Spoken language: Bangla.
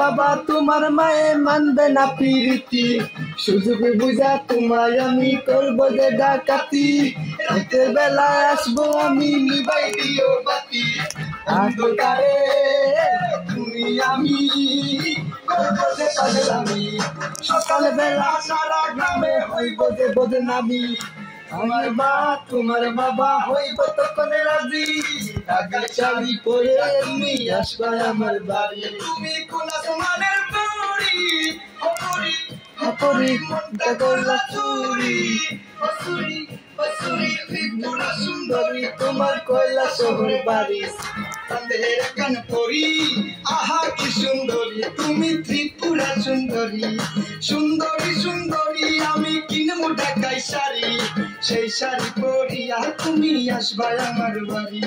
বাবা তোমার মায়ে মানবে না প্রীতি, সুযোগ বুঝা তোমায় আমি করবো যে ডাকাতি। রাতের বেলায় আসবো আমি, নিবাই দিও বাতি। অন্ধকারে তুমি আমি করবো যে পাগলামি, সকাল বেলা সারা গ্রামে হইব যে বদনামি। আমার মা তোমার বাবা হইব তখন রাজি, টাকা চাবি পরে তুমি আসবা আমার বাড়ি। তুমি কোন আসমানের পরি, হপরি হপরি মনটা করলা চুরি, হসুরি হসুরি ত্রিপুরা সুন্দরী তোমার কয়লা শহর বাড়ি। তাদের কান পরি আহা কি সুন্দরী, তুমি ত্রিপুরা সুন্দরী। সুন্দরী সুন্দরী আমি কিনবো ঢাকায় শাড়ি, সেই শাড়ি পরিয়া তুমি আসবা আমার বাড়ি।